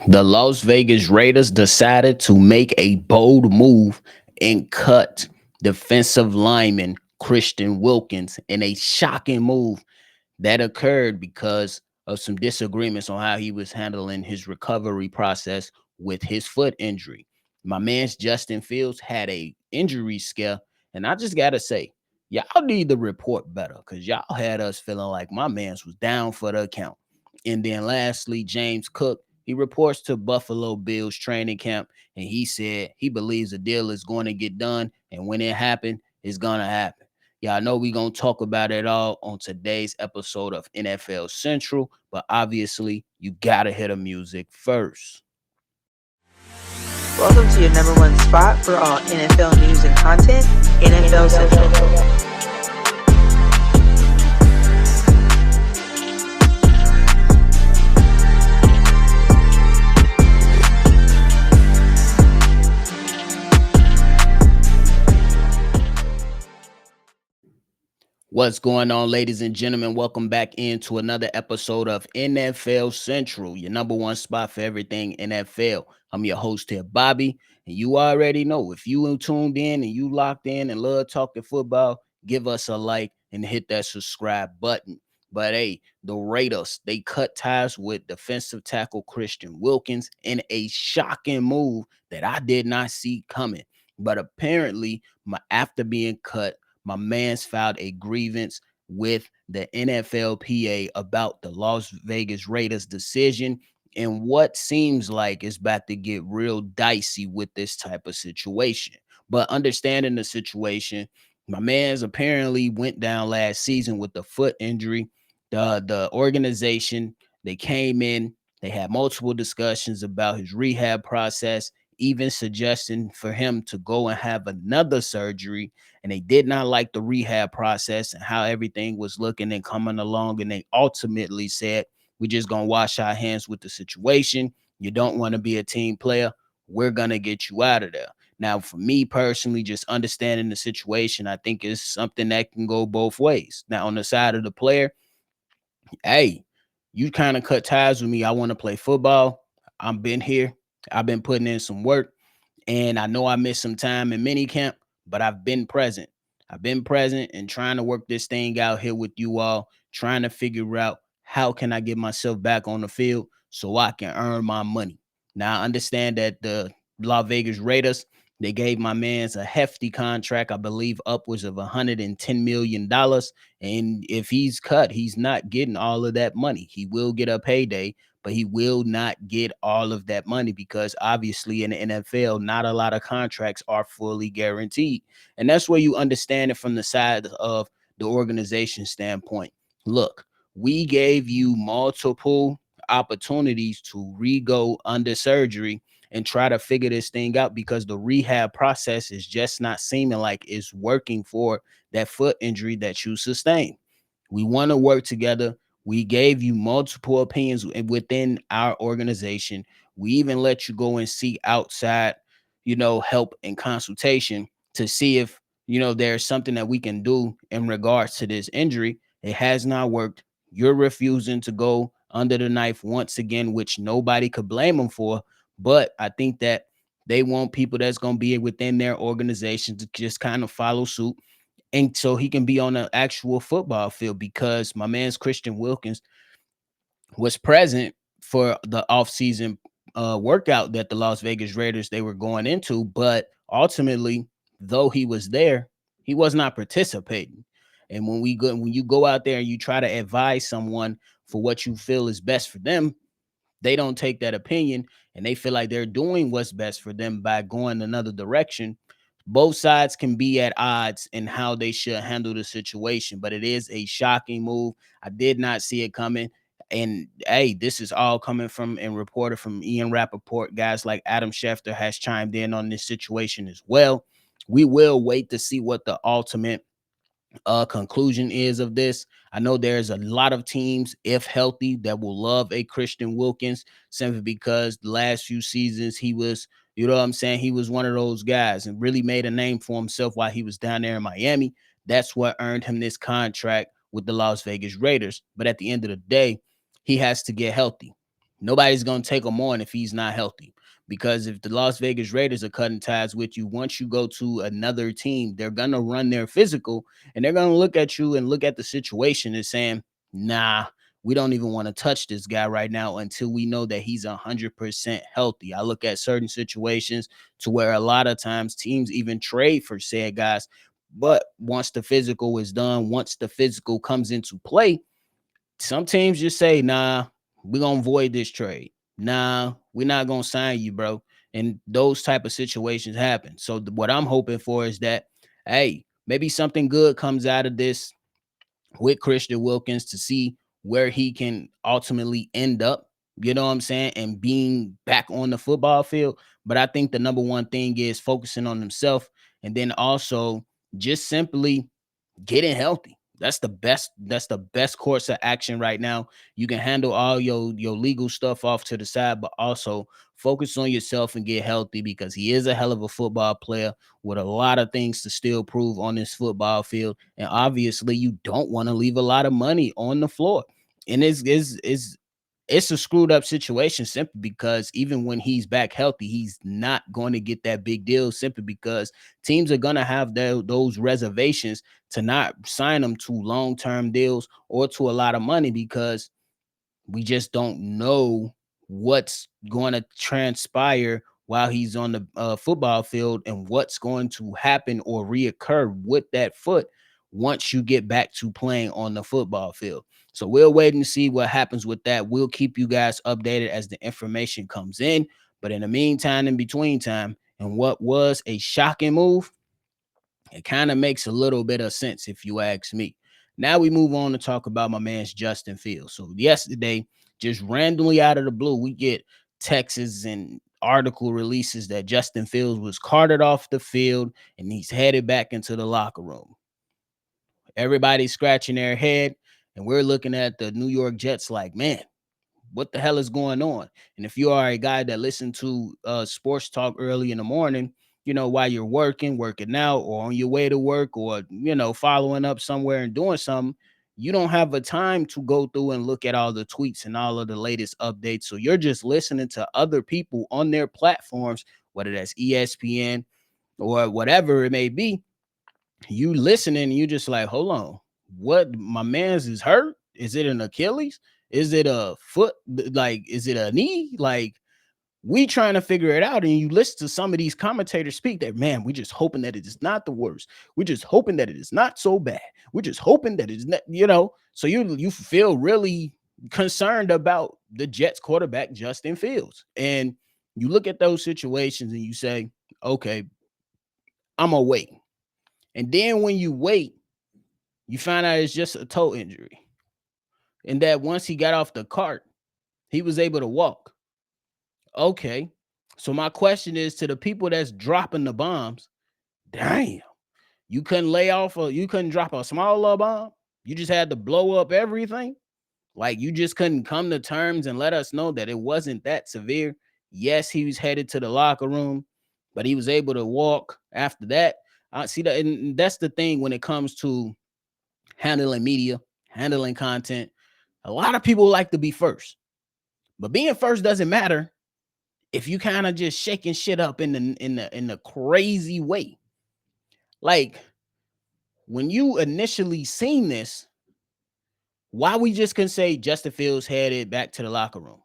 The Las Vegas Raiders decided to make a bold move and cut defensive lineman Christian Wilkins in a shocking move that occurred because of some disagreements on how he was handling his recovery process with his foot injury. My man's Justin Fields had a injury scare, and I just gotta say, y'all need to report better because y'all had us feeling like my man's was down for the account. And then lastly, James Cook, he reports to Buffalo Bills training camp, and he said he believes the deal is going to get done, and when it happens, it's gonna happen. Y'all know we gonna talk about it all on today's episode of NFL Central, but obviously you gotta hear the music first. Welcome to your number one spot for all NFL news and content, NFL Central. What's going on, ladies and gentlemen? Welcome back into another episode of NFL Central, your number one spot for everything NFL. I'm your host here, Bobby, and you already know if you tuned in and you locked in and love talking football, give us a like and hit that subscribe button. But hey, the Raiders, they cut ties with defensive tackle Christian Wilkins in a shocking move that I did not see coming. But apparently, after being cut, my man's filed a grievance with the NFLPA about the Las Vegas Raiders decision and what seems like it's about to get real dicey with this type of situation. But understanding the situation, my man's apparently went down last season with the foot injury. The organization, they came in, they had multiple discussions about his rehab process, even suggesting for him to go and have another surgery, and they did not like the rehab process and how everything was looking and coming along. And they ultimately said, we're just going to wash our hands with the situation. You don't want to be a team player. We're going to get you out of there. Now, for me personally, just understanding the situation, I think is something that can go both ways. Now, on the side of the player, hey, you kind of cut ties with me. I want to play football. I've been here. I've been putting in some work. And I know I missed some time in mini camp, but I've been present. I've been present and trying to work this thing out here with you all, trying to figure out how can I get myself back on the field so I can earn my money. Now I understand that the Las Vegas Raiders, they gave my man's a hefty contract, I believe upwards of $110 million. And if he's cut, he's not getting all of that money. He will get a payday, but he will not get all of that money because obviously in the NFL, not a lot of contracts are fully guaranteed. And that's where you understand it from the side of the organization standpoint. Look, we gave you multiple opportunities to re-go under surgery and try to figure this thing out because the rehab process is just not seeming like it's working for that foot injury that you sustained. We want to work together. We gave you multiple opinions within our organization. We even let you go and seek outside, help and consultation to see if, there's something that we can do in regards to this injury. It has not worked. You're refusing to go under the knife once again, which nobody could blame them for. But I think that they want people that's going to be within their organization to just kind of follow suit and so he can be on an actual football field because my man's Christian Wilkins was present for the offseason workout that the Las Vegas Raiders they were going into, but ultimately, though he was there, he was not participating. And when you go out there and you try to advise someone for what you feel is best for them, they don't take that opinion and they feel like they're doing what's best for them by going another direction. Both sides can be at odds in how they should handle the situation, but it is a shocking move. I did not see it coming. And hey, this is all coming from and reported from Ian Rappaport. Guys like Adam Schefter has chimed in on this situation as well. We will wait to see what the ultimate conclusion is of this. I know there's a lot of teams, if healthy, that will love a Christian Wilkins simply because the last few seasons he was, you know what I'm saying, he was one of those guys and really made a name for himself while he was down there in Miami. That's what earned him this contract with the Las Vegas Raiders. But at the end of the day, he has to get healthy. Nobody's going to take him on if he's not healthy. Because if the Las Vegas Raiders are cutting ties with you, once you go to another team, they're going to run their physical and they're going to look at you and look at the situation and saying, nah, we don't even want to touch this guy right now until we know that he's 100% healthy. I look at certain situations to where a lot of times teams even trade for said guys. But once the physical is done, once the physical comes into play, some teams just say, nah, we're gonna void this trade. Nah, we're not gonna sign you, bro. And those type of situations happen. So what I'm hoping for is that, hey, maybe something good comes out of this with Christian Wilkins to see where he can ultimately end up. You know what I'm saying? And being back on the football field. But I think the number one thing is focusing on himself and then also just simply getting healthy. That's the best. That's the best course of action right now. You can handle all your legal stuff off to the side, but also focus on yourself and get healthy because he is a hell of a football player with a lot of things to still prove on this football field. And obviously, you don't want to leave a lot of money on the floor. And it's a screwed up situation simply because even when he's back healthy, he's not going to get that big deal simply because teams are going to have those reservations to not sign him to long-term deals or to a lot of money because we just don't know what's going to transpire while he's on the football field and what's going to happen or reoccur with that foot once you get back to playing on the football field. So we'll wait and see what happens with that. We'll keep you guys updated as the information comes in. But in the meantime, in between time, and what was a shocking move, it kind of makes a little bit of sense if you ask me. Now we move on to talk about my man's Justin Fields. So yesterday, just randomly out of the blue, we get texts and article releases that Justin Fields was carted off the field and he's headed back into the locker room. Everybody's scratching their head, and we're looking at the New York Jets like, man, what the hell is going on? And if you are a guy that listened to sports talk early in the morning, you know, while you're working out, or on your way to work, or, you know, following up somewhere and doing something, you don't have a time to go through and look at all the tweets and all of the latest updates. So you're just listening to other people on their platforms, whether that's ESPN or whatever it may be. You listening and you just like, hold on, what, my man's is hurt? Is it an Achilles? Is it a foot? Like, is it a knee? Like, we trying to figure it out. And you listen to some of these commentators speak that, man, we just hoping that it is not the worst. We're just hoping that it is not so bad. We're just hoping that it's not, you know. So you feel really concerned about the Jets quarterback, Justin Fields. And you look at those situations and you say, okay, I'm gonna wait. And then when you wait, you find out it's just a toe injury. And that once he got off the cart, he was able to walk. Okay. So my question is to the people that's dropping the bombs, damn, you couldn't lay off or you couldn't drop a smaller bomb. You just had to blow up everything. Like you just couldn't come to terms and let us know that it wasn't that severe. Yes, he was headed to the locker room, but he was able to walk after that. I see that, and that's the thing when it comes to handling media, handling content. A lot of people like to be first, but being first doesn't matter if you kind of just shaking shit up in the crazy way. Like when you initially seen this, why we just couldn't say Justin Fields headed back to the locker room?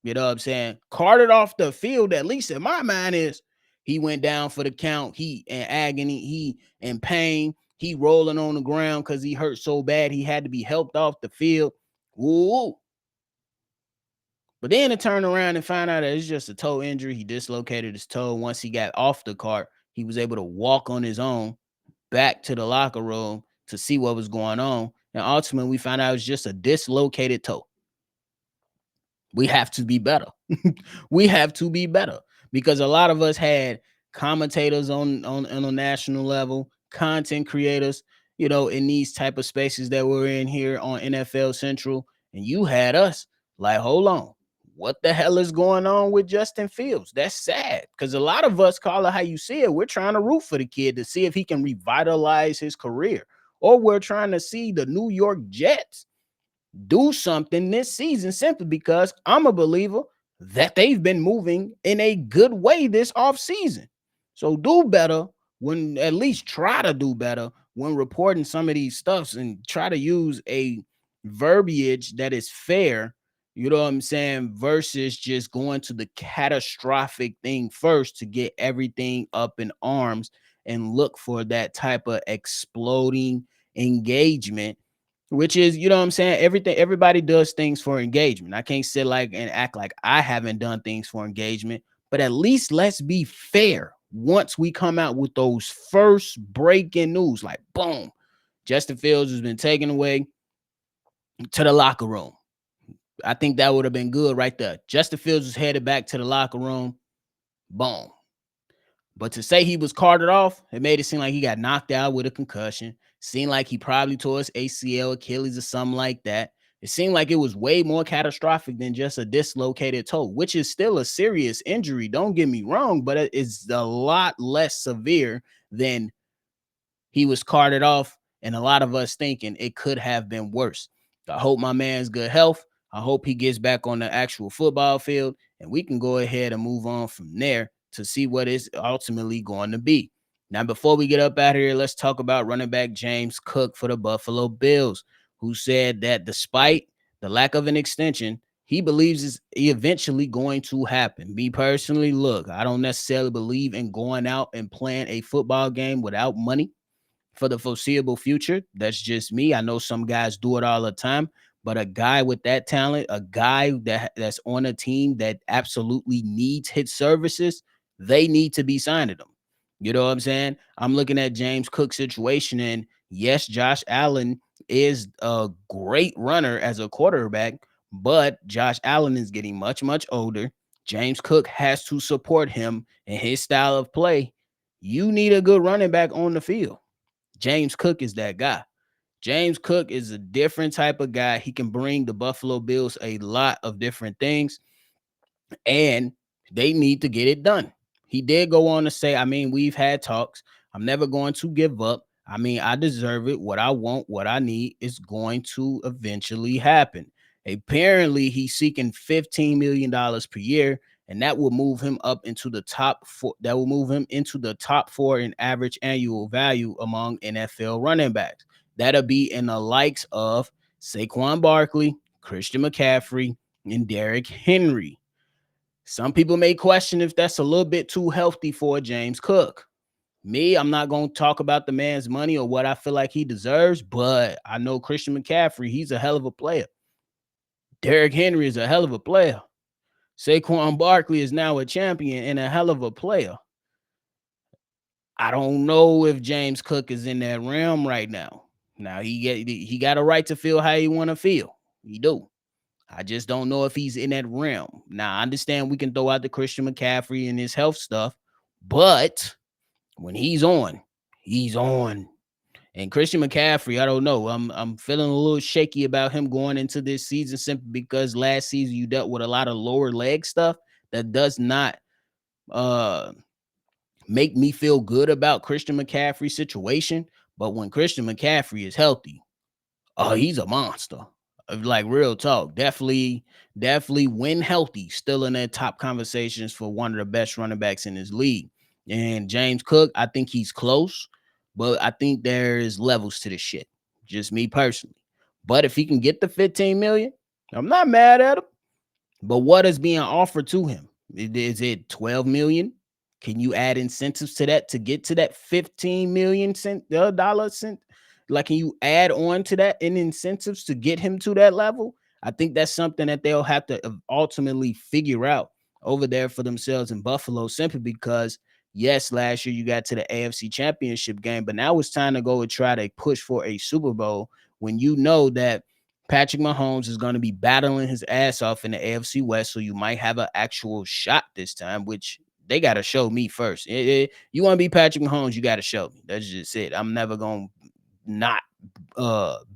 You know what I'm saying? Carted off the field, at least in my mind, is he went down for the count. He in agony, he in pain, he rolling on the ground because he hurt so bad he had to be helped off the field. Woo. But then to turn around and find out that it's just a toe injury. He dislocated his toe. Once he got off the cart, he was able to walk on his own back to the locker room to see what was going on. And ultimately, we found out it was just a dislocated toe. We have to be better. We have to be better because a lot of us had commentators on a national level, content creators, you know, in these type of spaces that we're in here on NFL Central, and you had us like, hold on, what the hell is going on with Justin Fields? That's sad because a lot of us, call it how you see it, we're trying to root for the kid to see if he can revitalize his career, or we're trying to see the New York Jets do something this season simply because I'm a believer that they've been moving in a good way this offseason. So do better when at least try to do better when reporting some of these stuffs and try to use a verbiage that is fair, you know what I'm saying, versus just going to the catastrophic thing first to get everything up in arms and look for that type of exploding engagement, which is, you know what I'm saying, everything, everybody does things for engagement. I can't sit like and act like I haven't done things for engagement, but at least let's be fair. Once we come out with those first breaking news, like boom, Justin Fields has been taken away to the locker room. I think that would have been good right there. Justin Fields was headed back to the locker room. Boom. But to say he was carted off, it made it seem like he got knocked out with a concussion. Seemed like he probably tore his ACL, Achilles, or something like that. It seemed like it was way more catastrophic than just a dislocated toe, which is still a serious injury. Don't get me wrong, but it's a lot less severe than he was carted off, and a lot of us thinking it could have been worse. I hope my man's good health. I hope he gets back on the actual football field, and we can go ahead and move on from there to see what it's ultimately going to be. Now, before we get up out of here, let's talk about running back James Cook for the Buffalo Bills, who said that despite the lack of an extension, he believes it's eventually going to happen. Me personally, look, I don't necessarily believe in going out and playing a football game without money for the foreseeable future. That's just me. I know some guys do it all the time, but a guy with that talent, a guy that's on a team that absolutely needs his services, they need to be signing them. You know what I'm saying? I'm looking at James Cook's situation, and yes, Josh Allen is a great runner as a quarterback, but Josh Allen is getting much, much older. James Cook has to support him in his style of play. You need a good running back on the field. James Cook is that guy. James Cook is a different type of guy. He can bring the Buffalo Bills a lot of different things, and they need to get it done. He did go on to say, I mean, we've had talks. I'm never going to give up. I mean, I deserve it. What I want, what I need is going to eventually happen. Apparently, he's seeking $15 million per year, and that will move him up into the top four. That will move him into the top four in average annual value among NFL running backs. That'll be in the likes of Saquon Barkley, Christian McCaffrey, and Derrick Henry. Some people may question if that's a little bit too healthy for James Cook. Me, I'm not going to talk about the man's money or what I feel like he deserves, but I know Christian McCaffrey, he's a hell of a player. Derrick Henry is a hell of a player. Saquon Barkley is now a champion and a hell of a player. I don't know if James Cook is in that realm right now. Now he got a right to feel how he want to feel. He do. I just don't know if he's in that realm. Now, I understand we can throw out the Christian McCaffrey and his health stuff, but when he's on, he's on. And Christian McCaffrey, I don't know. I'm feeling a little shaky about him going into this season simply because last season you dealt with a lot of lower leg stuff that does not uh make me feel good about Christian McCaffrey's situation. But when Christian McCaffrey is healthy, oh, he's a monster. Like real talk. Definitely when healthy, still in their top conversations for one of the best running backs in his league. And James Cook, I think he's close, but I think there's levels to this shit. Just me personally. But if he can get the 15 million, I'm not mad at him. But what is being offered to him? Is it 12 million? Can you add incentives to that to get to that 15 million dollar cent? Like, can you add on to that in incentives to get him to that level? I think that's something that they'll have to ultimately figure out over there for themselves in Buffalo, simply because, yes, last year you got to the AFC Championship game, but now it's time to go and try to push for a Super Bowl when you know that Patrick Mahomes is going to be battling his ass off in the AFC West, so you might have an actual shot this time, which they got to show me first. You want to be Patrick Mahomes, you got to show me. That's just it. I'm never going to not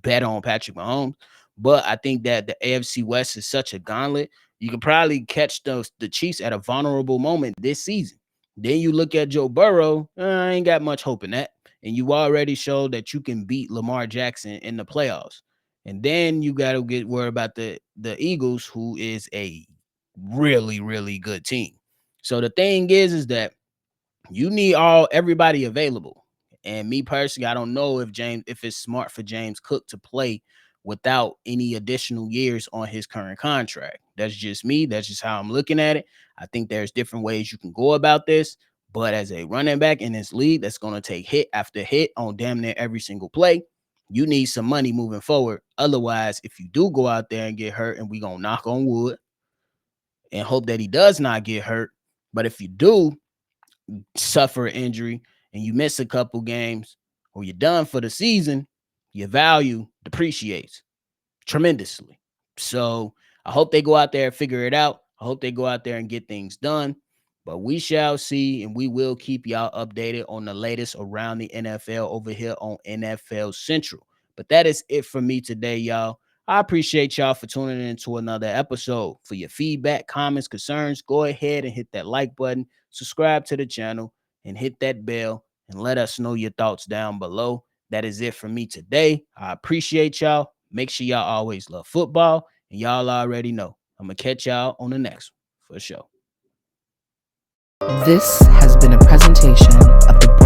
bet on Patrick Mahomes, but I think that the AFC West is such a gauntlet. You can probably catch the Chiefs at a vulnerable moment this season. Then you look at Joe Burrow, I ain't got much hope in that. And you already showed that you can beat Lamar Jackson in the playoffs. And then you got to get worried about the Eagles, who is a really, really good team. So the thing is that you need everybody available. And me personally, I don't know if it's smart for James Cook to play without any additional years on his current contract. That's just me. That's just how I'm looking at it. I think there's different ways you can go about this. But as a running back in this league that's going to take hit after hit on damn near every single play, you need some money moving forward. Otherwise, if you do go out there and get hurt, and we going to knock on wood and hope that he does not get hurt. But if you do suffer an injury and you miss a couple games or you're done for the season, your value depreciates tremendously. So I hope they go out there and figure it out. I hope they go out there and get things done. But we shall see, and we will keep y'all updated on the latest around the NFL over here on NFL Central. But that is it for me today, y'all. I appreciate y'all for tuning in to another episode. For your feedback, comments, concerns, go ahead and hit that like button, subscribe to the channel, and hit that bell, and let us know your thoughts down below. That is it for me today. I appreciate y'all. Make sure y'all always love football, and y'all already know. I'm going to catch y'all on the next one for sure. This has been a presentation of the